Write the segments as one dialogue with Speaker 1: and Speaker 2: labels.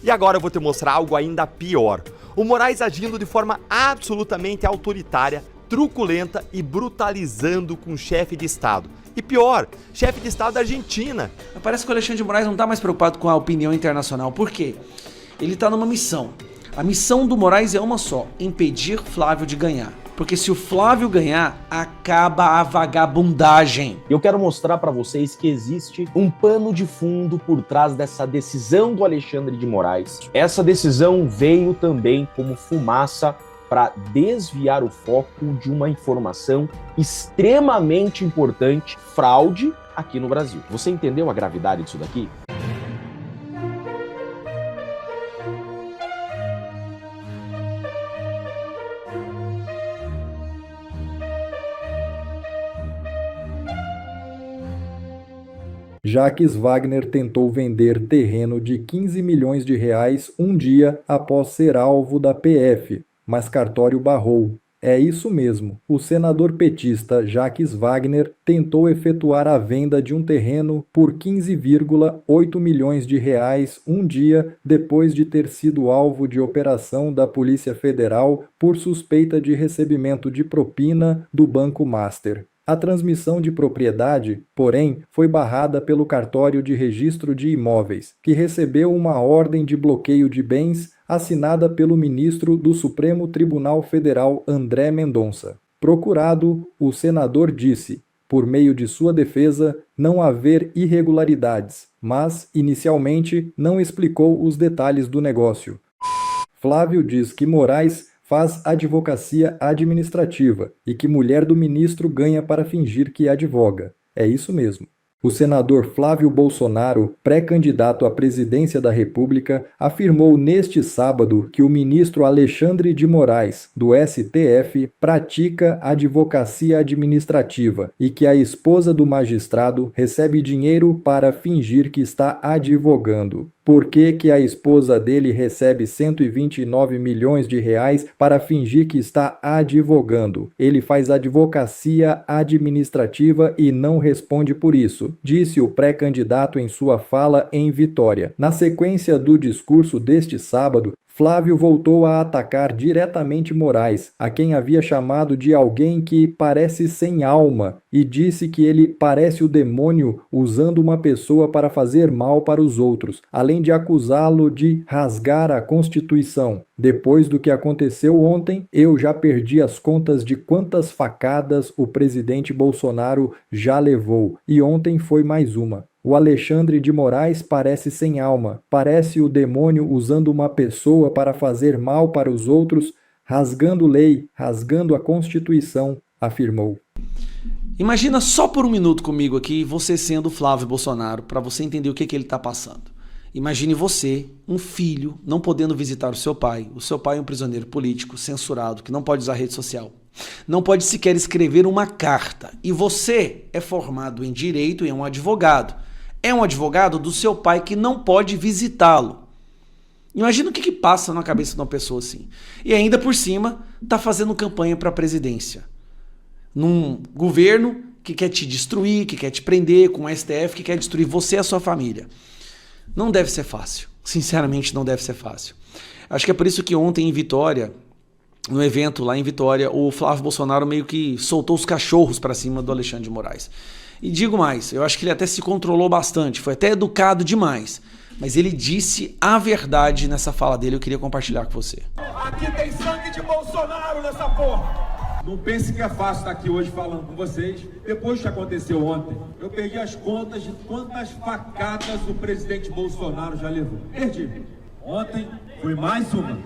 Speaker 1: E agora eu vou te mostrar algo ainda pior. O Moraes agindo de forma absolutamente autoritária, truculenta e brutalizando com o chefe de Estado. E pior, chefe de Estado da Argentina.
Speaker 2: Parece que o Alexandre de Moraes não está mais preocupado com a opinião internacional. Por quê? Ele está numa missão. A missão do Moraes é uma só: impedir Flávio de ganhar. Porque se o Flávio ganhar, acaba a vagabundagem.
Speaker 3: Eu quero mostrar para vocês que existe um pano de fundo por trás dessa decisão do Alexandre de Moraes. Essa decisão veio também como fumaça para desviar o foco de uma informação extremamente importante: fraude aqui no Brasil. Você entendeu a gravidade disso daqui?
Speaker 4: Jacques Wagner tentou vender terreno de 15 milhões de reais um dia após ser alvo da PF, mas cartório barrou. É isso mesmo, o senador petista Jacques Wagner tentou efetuar a venda de um terreno por 15,8 milhões de reais um dia depois de ter sido alvo de operação da Polícia Federal por suspeita de recebimento de propina do Banco Master. A transmissão de propriedade, porém, foi barrada pelo Cartório de Registro de Imóveis, que recebeu uma ordem de bloqueio de bens assinada pelo ministro do Supremo Tribunal Federal André Mendonça. Procurado, o senador disse, por meio de sua defesa, não haver irregularidades, mas, inicialmente, não explicou os detalhes do negócio. Flávio diz que Moraes faz advocacia administrativa e que mulher do ministro ganha para fingir que advoga. É isso mesmo. O senador Flávio Bolsonaro, pré-candidato à presidência da República, afirmou neste sábado que o ministro Alexandre de Moraes, do STF, pratica advocacia administrativa e que a esposa do magistrado recebe dinheiro para fingir que está advogando. Por que a esposa dele recebe 129 milhões de reais para fingir que está advogando? Ele faz advocacia administrativa e não responde por isso, disse o pré-candidato em sua fala em Vitória. Na sequência do discurso deste sábado, Flávio voltou a atacar diretamente Moraes, a quem havia chamado de alguém que parece sem alma, e disse que ele parece o demônio usando uma pessoa para fazer mal para os outros, além de acusá-lo de rasgar a Constituição. Depois do que aconteceu ontem, eu já perdi as contas de quantas facadas o presidente Bolsonaro já levou, e ontem foi mais uma. O Alexandre de Moraes parece sem alma, parece o demônio usando uma pessoa para fazer mal para os outros, rasgando lei, rasgando a Constituição, afirmou.
Speaker 2: Imagina só por um minuto comigo aqui, você sendo Flávio Bolsonaro, para você entender o que ele está passando. Imagine você, um filho, não podendo visitar o seu pai é um prisioneiro político, censurado, que não pode usar rede social. Não pode sequer escrever uma carta. E você é formado em direito e é um advogado. É um advogado do seu pai que não pode visitá-lo. Imagina o que passa na cabeça de uma pessoa assim. E ainda por cima, está fazendo campanha para a presidência. Num governo que quer te destruir, que quer te prender, com o STF que quer destruir você e a sua família. Não deve ser fácil. Sinceramente, não deve ser fácil. Acho que é por isso que ontem em Vitória, no evento lá em Vitória, o Flávio Bolsonaro meio que soltou os cachorros para cima do Alexandre de Moraes. E digo mais, eu acho que ele até se controlou bastante, foi até educado demais. Mas ele disse a verdade nessa fala dele, eu queria compartilhar com você.
Speaker 5: Aqui tem sangue de Bolsonaro nessa porra! Não pense que é fácil estar aqui hoje falando com vocês. Depois do que aconteceu ontem, eu perdi as contas de quantas facadas o presidente Bolsonaro já levou. Perdi. Ontem foi mais uma.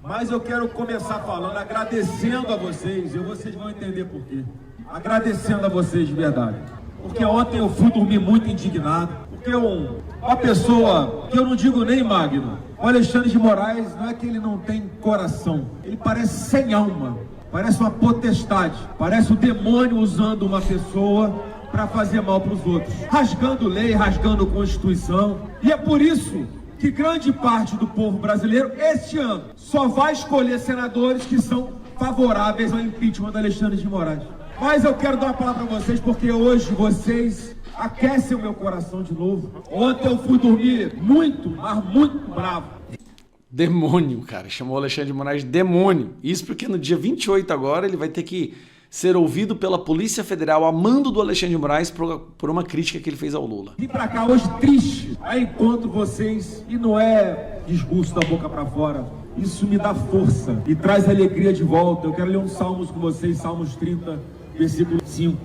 Speaker 5: Mas eu quero começar falando, agradecendo a vocês, e vocês vão entender por quê. Agradecendo a vocês de verdade. Porque ontem eu fui dormir muito indignado. Porque uma pessoa, que eu não digo nem Magno, o Alexandre de Moraes, não é que ele não tem coração. Ele parece sem alma. Parece uma potestade. Parece o demônio usando uma pessoa para fazer mal para os outros. Rasgando lei, rasgando Constituição. E é por isso que grande parte do povo brasileiro, este ano, só vai escolher senadores que são favoráveis ao impeachment do Alexandre de Moraes. Mas eu quero dar uma palavra para vocês, porque hoje vocês aquecem o meu coração de novo. Ontem eu fui dormir muito, mas muito bravo.
Speaker 2: Demônio, cara. Chamou o Alexandre de Moraes de demônio. Isso porque no dia 28 agora ele vai ter que ser ouvido pela Polícia Federal a mando do Alexandre de Moraes por uma crítica que ele fez ao Lula.
Speaker 5: Vim pra cá hoje triste, aí encontro vocês e não é discurso da boca pra fora. Isso me dá força e traz alegria de volta. Eu quero ler uns salmos com vocês, Salmos 30, versículo 5.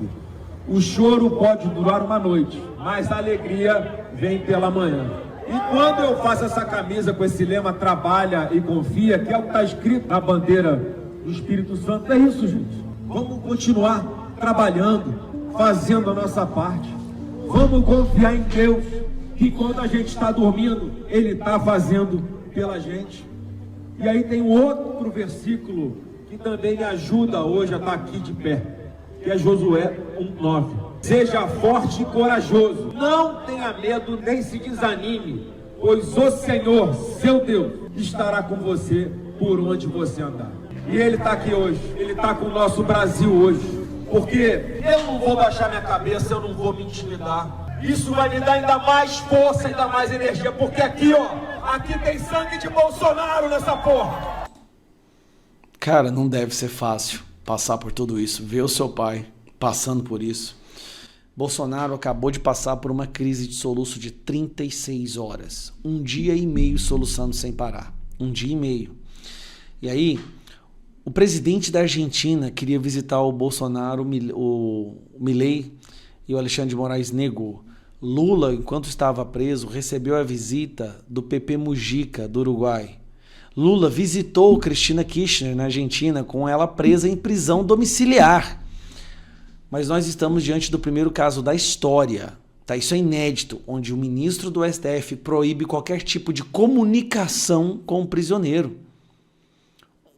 Speaker 5: O choro pode durar uma noite, mas a alegria vem pela manhã. E quando eu faço essa camisa com esse lema, trabalha e confia, que é o que está escrito na bandeira do Espírito Santo, é isso, gente. Vamos continuar trabalhando, fazendo a nossa parte. Vamos confiar em Deus, que quando a gente está dormindo, Ele está fazendo pela gente. E aí tem um outro versículo que também me ajuda hoje a estar aqui de pé, que é Josué 1:9. Seja forte e corajoso, não tenha medo nem se desanime, pois o Senhor, seu Deus, estará com você por onde você andar. E Ele está aqui hoje, Ele está com o nosso Brasil hoje, porque eu não vou baixar minha cabeça, eu não vou me intimidar. Isso vai me dar ainda mais força, ainda mais energia, porque aqui, ó, aqui tem sangue de Bolsonaro nessa porra.
Speaker 2: Cara, não deve ser fácil passar por tudo isso, ver o seu pai passando por isso. Bolsonaro acabou de passar por uma crise de soluço de 36 horas. 1 dia e meio soluçando sem parar. 1 dia e meio. E aí, o presidente da Argentina queria visitar o Bolsonaro, o Milei, e o Alexandre de Moraes negou. Lula, enquanto estava preso, recebeu a visita do Pepe Mujica, do Uruguai. Lula visitou Cristina Kirchner na Argentina, com ela presa em prisão domiciliar. Mas nós estamos diante do primeiro caso da história, tá? Isso é inédito, onde o ministro do STF proíbe qualquer tipo de comunicação com o prisioneiro,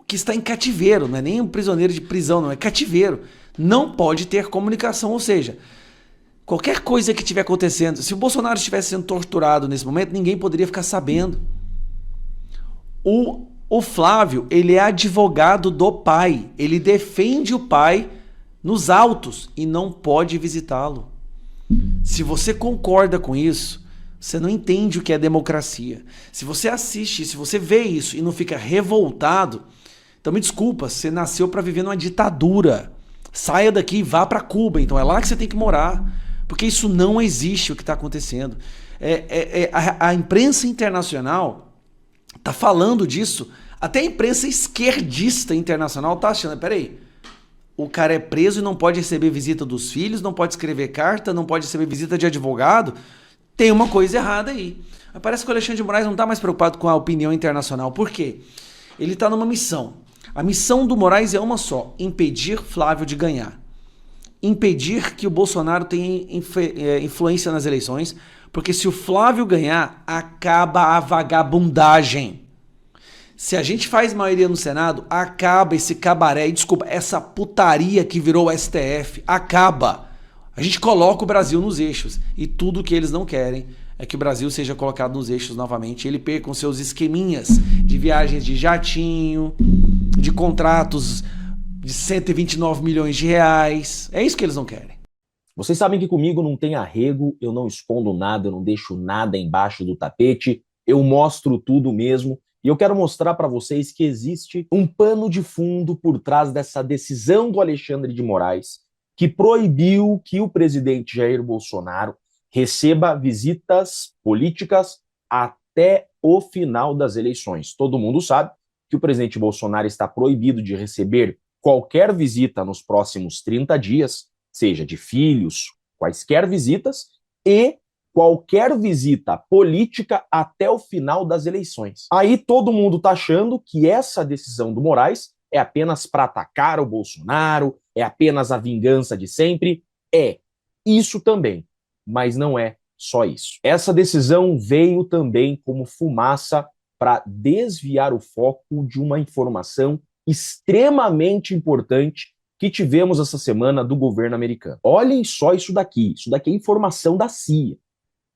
Speaker 2: que está em cativeiro, não é nem um prisioneiro de prisão, não, é cativeiro. Não pode ter comunicação, ou seja, qualquer coisa que estiver acontecendo, se o Bolsonaro estivesse sendo torturado nesse momento, ninguém poderia ficar sabendo. O Flávio, ele é advogado do pai, ele defende o pai nos autos e não pode visitá-lo. Se você concorda com isso, você não entende o que é democracia. Se você assiste, se você vê isso e não fica revoltado, então me desculpa, você nasceu para viver numa ditadura. Saia daqui e vá para Cuba, então é lá que você tem que morar. Porque isso não existe, o que está acontecendo. A imprensa internacional está falando disso, até a imprensa esquerdista internacional está achando, peraí, o cara é preso e não pode receber visita dos filhos, não pode escrever carta, não pode receber visita de advogado. Tem uma coisa errada aí. Mas parece que o Alexandre de Moraes não está mais preocupado com a opinião internacional. Por quê? Ele está numa missão. A missão do Moraes é uma só: impedir Flávio de ganhar. Impedir que o Bolsonaro tenha influência nas eleições, porque se o Flávio ganhar, acaba a vagabundagem. Se a gente faz maioria no Senado, acaba esse cabaré, e desculpa, essa putaria que virou o STF, acaba. A gente coloca o Brasil nos eixos, e tudo que eles não querem é que o Brasil seja colocado nos eixos novamente, ele perca seus esqueminhas de viagens de jatinho, de contratos de 129 milhões de reais. É isso que eles não querem.
Speaker 3: Vocês sabem que comigo não tem arrego, eu não escondo nada, eu não deixo nada embaixo do tapete, eu mostro tudo mesmo. E eu quero mostrar para vocês que existe um pano de fundo por trás dessa decisão do Alexandre de Moraes, que proibiu que o presidente Jair Bolsonaro receba visitas políticas até o final das eleições. Todo mundo sabe que o presidente Bolsonaro está proibido de receber qualquer visita nos próximos 30 dias, seja de filhos, quaisquer visitas, e qualquer visita política até o final das eleições. Aí todo mundo está achando que essa decisão do Moraes é apenas para atacar o Bolsonaro, é apenas a vingança de sempre. É isso também, mas não é só isso. Essa decisão veio também como fumaça para desviar o foco de uma informação extremamente importante que tivemos essa semana do governo americano. Olhem só isso daqui é informação da CIA.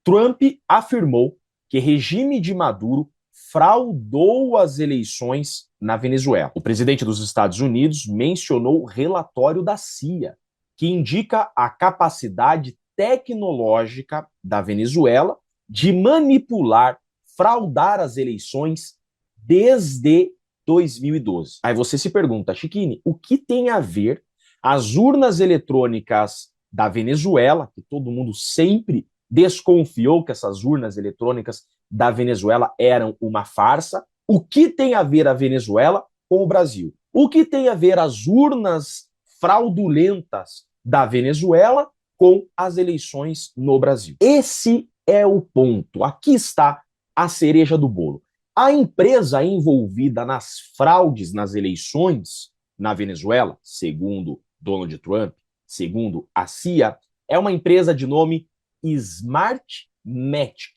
Speaker 3: Trump afirmou que o regime de Maduro fraudou as eleições na Venezuela. O presidente dos Estados Unidos mencionou o relatório da CIA, que indica a capacidade tecnológica da Venezuela de manipular, fraudar as eleições desde 2012. Aí você se pergunta, Chiquini, o que tem a ver as urnas eletrônicas da Venezuela, que todo mundo sempre desconfiou que essas urnas eletrônicas da Venezuela eram uma farsa, o que tem a ver a Venezuela com o Brasil? O que tem a ver as urnas fraudulentas da Venezuela com as eleições no Brasil? Esse é o ponto. Aqui está a cereja do bolo. A empresa envolvida nas fraudes nas eleições na Venezuela, segundo Donald Trump, segundo a CIA, é uma empresa de nome Smartmatic.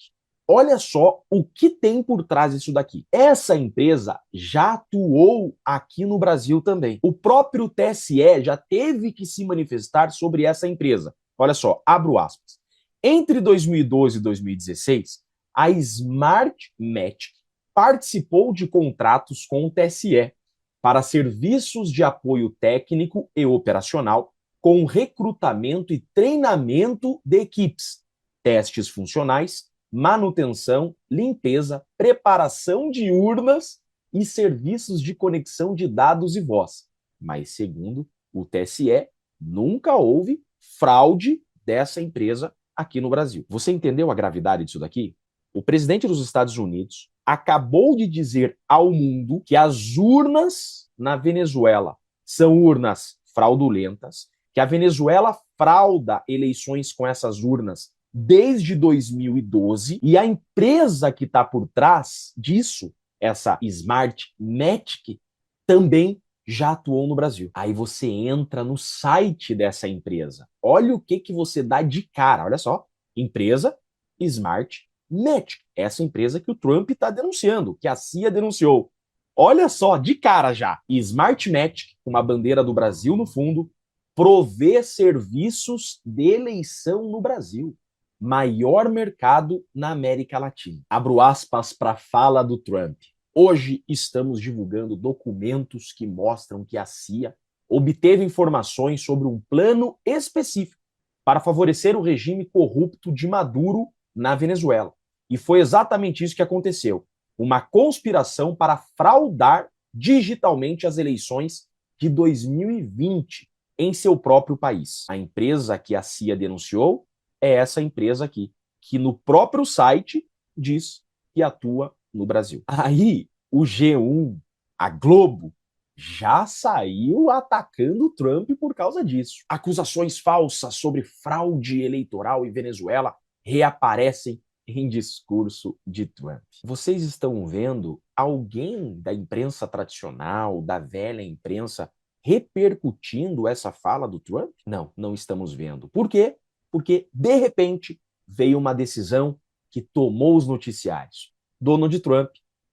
Speaker 3: Olha só o que tem por trás disso daqui. Essa empresa já atuou aqui no Brasil também. O próprio TSE já teve que se manifestar sobre essa empresa. Olha só, abro aspas. Entre 2012 e 2016, a Smartmatic participou de contratos com o TSE para serviços de apoio técnico e operacional com recrutamento e treinamento de equipes, testes funcionais, manutenção, limpeza, preparação de urnas e serviços de conexão de dados e voz. Mas, segundo o TSE, nunca houve fraude dessa empresa aqui no Brasil. Você entendeu a gravidade disso daqui? O presidente dos Estados Unidos acabou de dizer ao mundo que as urnas na Venezuela são urnas fraudulentas, que a Venezuela frauda eleições com essas urnas desde 2012, e a empresa que está por trás disso, essa Smartmatic, também já atuou no Brasil. Aí você entra no site dessa empresa. Olha o que você dá de cara. Olha só, empresa Smartmatic. Essa empresa que o Trump está denunciando, que a CIA denunciou. Olha só, de cara já. Smartmatic, com uma bandeira do Brasil no fundo, provê serviços de eleição no Brasil. Maior mercado na América Latina. Abro aspas para a fala do Trump. Hoje estamos divulgando documentos que mostram que a CIA obteve informações sobre um plano específico para favorecer o regime corrupto de Maduro na Venezuela. E foi exatamente isso que aconteceu. Uma conspiração para fraudar digitalmente as eleições de 2020 em seu próprio país. A empresa que a CIA denunciou é essa empresa aqui, que no próprio site diz que atua no Brasil. Aí o G1, a Globo, já saiu atacando o Trump por causa disso. Acusações falsas sobre fraude eleitoral em Venezuela reaparecem em discurso de Trump. Vocês estão vendo alguém da imprensa tradicional, da velha imprensa, repercutindo essa fala do Trump? Não, não estamos vendo. Por quê? Porque, de repente, veio uma decisão que tomou os noticiários. Donald Trump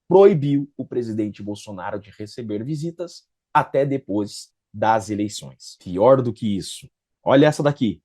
Speaker 3: proibiu o presidente Bolsonaro de receber visitas até depois das eleições. Pior do que isso, olha essa daqui.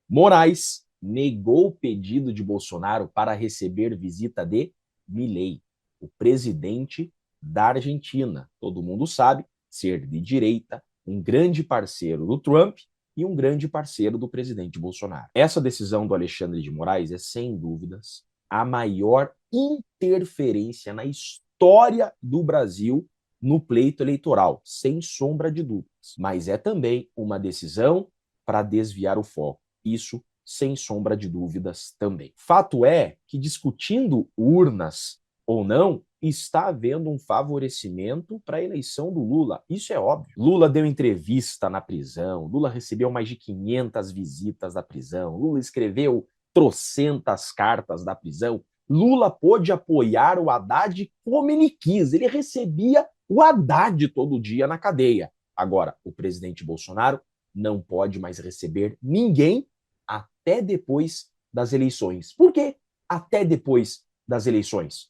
Speaker 3: Moraes negou o pedido de Bolsonaro para receber visita de Milei, o presidente da Argentina. Todo mundo sabe, ser de direita, um grande parceiro do Trump e um grande parceiro do presidente Bolsonaro. Essa decisão do Alexandre de Moraes é, sem dúvidas, a maior interferência na história do Brasil no pleito eleitoral, sem sombra de dúvidas. Mas é também uma decisão para desviar o foco. Isso, sem sombra de dúvidas, também. Fato é que, discutindo urnas ou não, está havendo um favorecimento para a eleição do Lula. Isso é óbvio. Lula deu entrevista na prisão, Lula recebeu mais de 500 visitas da prisão, Lula escreveu trocentas cartas da prisão, Lula pôde apoiar o Haddad como ele quis, ele recebia o Haddad todo dia na cadeia. Agora, o presidente Bolsonaro não pode mais receber ninguém até depois das eleições. Por quê? Até depois das eleições.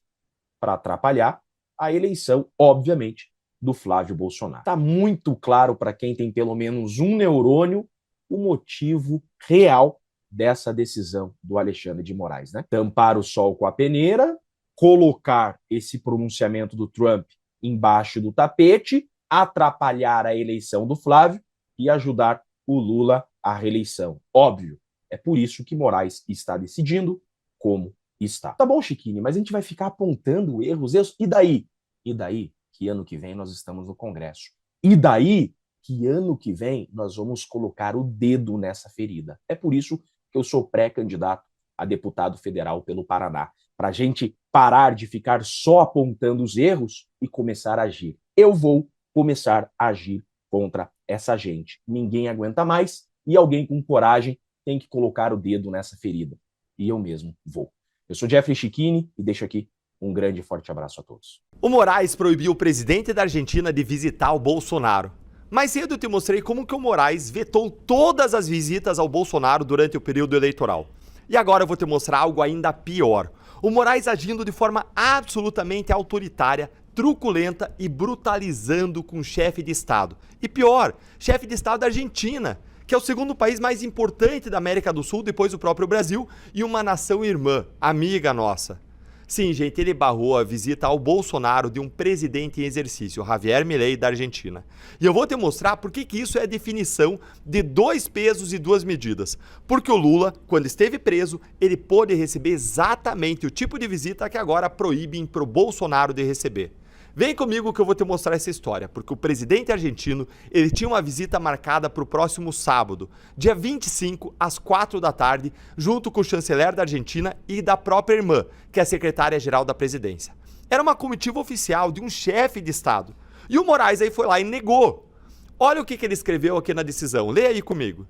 Speaker 3: Para atrapalhar a eleição, obviamente, do Flávio Bolsonaro. Está muito claro para quem tem pelo menos um neurônio o motivo real dessa decisão do Alexandre de Moraes, né? Tampar o sol com a peneira, colocar esse pronunciamento do Trump embaixo do tapete, atrapalhar a eleição do Flávio e ajudar o Lula à reeleição. Óbvio, é por isso que Moraes está decidindo como está. Tá bom, Chiquini, mas a gente vai ficar apontando erros, e daí? E daí que ano que vem nós estamos no Congresso. E daí que ano que vem nós vamos colocar o dedo nessa ferida. É por isso que eu sou pré-candidato a deputado federal pelo Paraná, para a gente parar de ficar só apontando os erros e começar a agir. Eu vou começar a agir contra essa gente. Ninguém aguenta mais e alguém com coragem tem que colocar o dedo nessa ferida. E eu mesmo vou. Eu sou Jeffrey Chiquini e deixo aqui um grande e forte abraço a todos.
Speaker 1: O Moraes proibiu o presidente da Argentina de visitar o Bolsonaro. Mais cedo eu te mostrei como que o Moraes vetou todas as visitas ao Bolsonaro durante o período eleitoral. E agora eu vou te mostrar algo ainda pior. O Moraes agindo de forma absolutamente autoritária, truculenta e brutalizando com o chefe de Estado. E pior, chefe de Estado da Argentina, que é o segundo país mais importante da América do Sul, depois do próprio Brasil, e uma nação irmã, amiga nossa. Sim, gente, ele barrou a visita ao Bolsonaro de um presidente em exercício, Javier Milei, da Argentina. E eu vou te mostrar por que isso é a definição de 2 pesos e 2 medidas. Porque o Lula, quando esteve preso, ele pôde receber exatamente o tipo de visita que agora proíbem para o Bolsonaro de receber. Vem comigo que eu vou te mostrar essa história, porque o presidente argentino, ele tinha uma visita marcada para o próximo sábado, dia 25, às 4 da tarde, junto com o chanceler da Argentina e da própria irmã, que é a secretária-geral da presidência. Era uma comitiva oficial de um chefe de Estado. E o Moraes aí foi lá e negou. Olha o que ele escreveu aqui na decisão, lê aí comigo.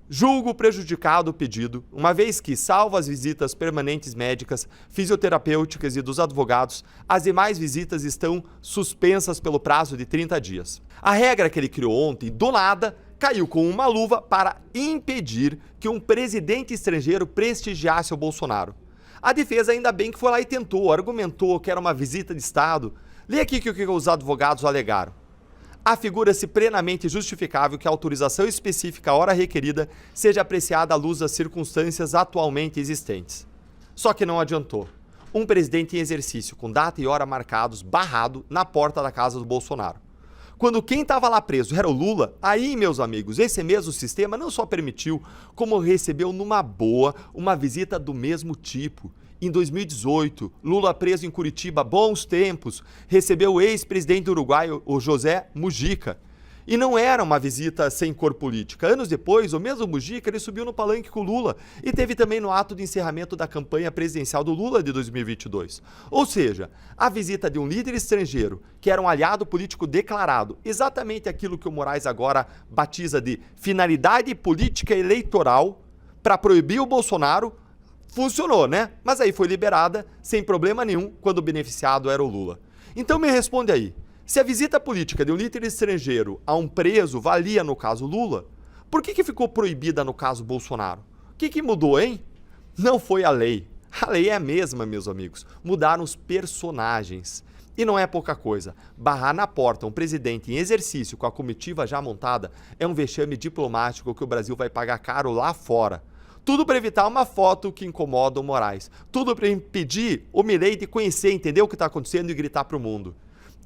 Speaker 1: Julgo prejudicado o pedido, uma vez que, salvo as visitas permanentes médicas, fisioterapêuticas e dos advogados, as demais visitas estão suspensas pelo prazo de 30 dias. A regra que ele criou ontem, do nada, caiu com uma luva para impedir que um presidente estrangeiro prestigiasse o Bolsonaro. A defesa ainda bem que foi lá e tentou, argumentou que era uma visita de Estado. Lê aqui o que os advogados alegaram. Afigura-se plenamente justificável que a autorização específica à hora requerida seja apreciada à luz das circunstâncias atualmente existentes. Só que não adiantou. Um presidente em exercício, com data e hora marcados, barrado na porta da casa do Bolsonaro. Quando quem estava lá preso era o Lula, aí, meus amigos, esse mesmo sistema não só permitiu, como recebeu numa boa uma visita do mesmo tipo. Em 2018, Lula preso em Curitiba, bons tempos, recebeu o ex-presidente do Uruguai, o José Mujica. E não era uma visita sem cor política. Anos depois, o mesmo Mujica ele subiu no palanque com o Lula e teve também no ato de encerramento da campanha presidencial do Lula de 2022. Ou seja, a visita de um líder estrangeiro, que era um aliado político declarado, exatamente aquilo que o Moraes agora batiza de finalidade política eleitoral para proibir o Bolsonaro, funcionou, né? Mas aí foi liberada sem problema nenhum quando o beneficiado era o Lula. Então me responde aí, se a visita política de um líder estrangeiro a um preso valia no caso Lula, por que ficou proibida no caso Bolsonaro? O que mudou, hein? Não foi a lei. A lei é a mesma, meus amigos. Mudaram os personagens. E não é pouca coisa. Barrar na porta um presidente em exercício com a comitiva já montada é um vexame diplomático que o Brasil vai pagar caro lá fora. Tudo para evitar uma foto que incomoda o Moraes. Tudo para impedir o Milei de conhecer, entender o que está acontecendo e gritar para o mundo.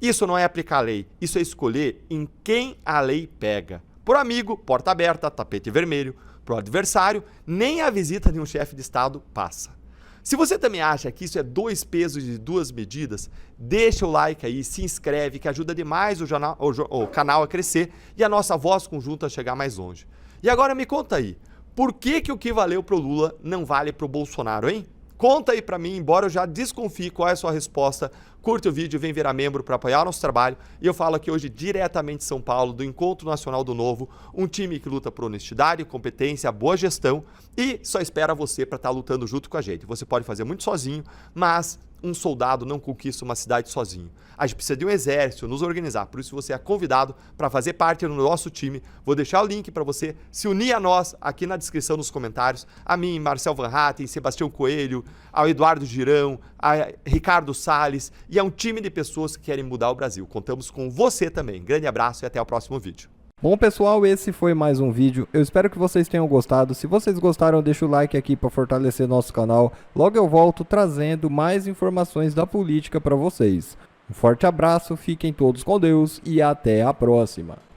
Speaker 1: Isso não é aplicar a lei, isso é escolher em quem a lei pega. Por amigo, porta aberta, tapete vermelho. Pro adversário, nem a visita de um chefe de Estado passa. Se você também acha que isso é 2 pesos e 2 medidas, deixa o like aí, se inscreve, que ajuda demais o canal a crescer e a nossa voz conjunta a chegar mais longe. E agora me conta aí, por que o que valeu pro Lula não vale pro Bolsonaro, hein? Conta aí pra mim, embora eu já desconfie qual é a sua resposta. Curte o vídeo, vem virar membro para apoiar o nosso trabalho. E eu falo aqui hoje diretamente de São Paulo, do Encontro Nacional do Novo, um time que luta por honestidade, competência, boa gestão e só espera você para estar lutando junto com a gente. Você pode fazer muito sozinho, mas um soldado não conquista uma cidade sozinho. A gente precisa de um exército, nos organizar. Por isso você é convidado para fazer parte do nosso time. Vou deixar o link para você se unir a nós aqui na descrição, nos comentários. A mim, Marcel Van Hatten, Sebastião Coelho, ao Eduardo Girão, a Ricardo Salles. E é um time de pessoas que querem mudar o Brasil. Contamos com você também. Grande abraço e até o próximo vídeo.
Speaker 6: Bom, pessoal, esse foi mais um vídeo. Eu espero que vocês tenham gostado. Se vocês gostaram, deixa o like aqui para fortalecer nosso canal. Logo eu volto trazendo mais informações da política para vocês. Um forte abraço, fiquem todos com Deus e até a próxima.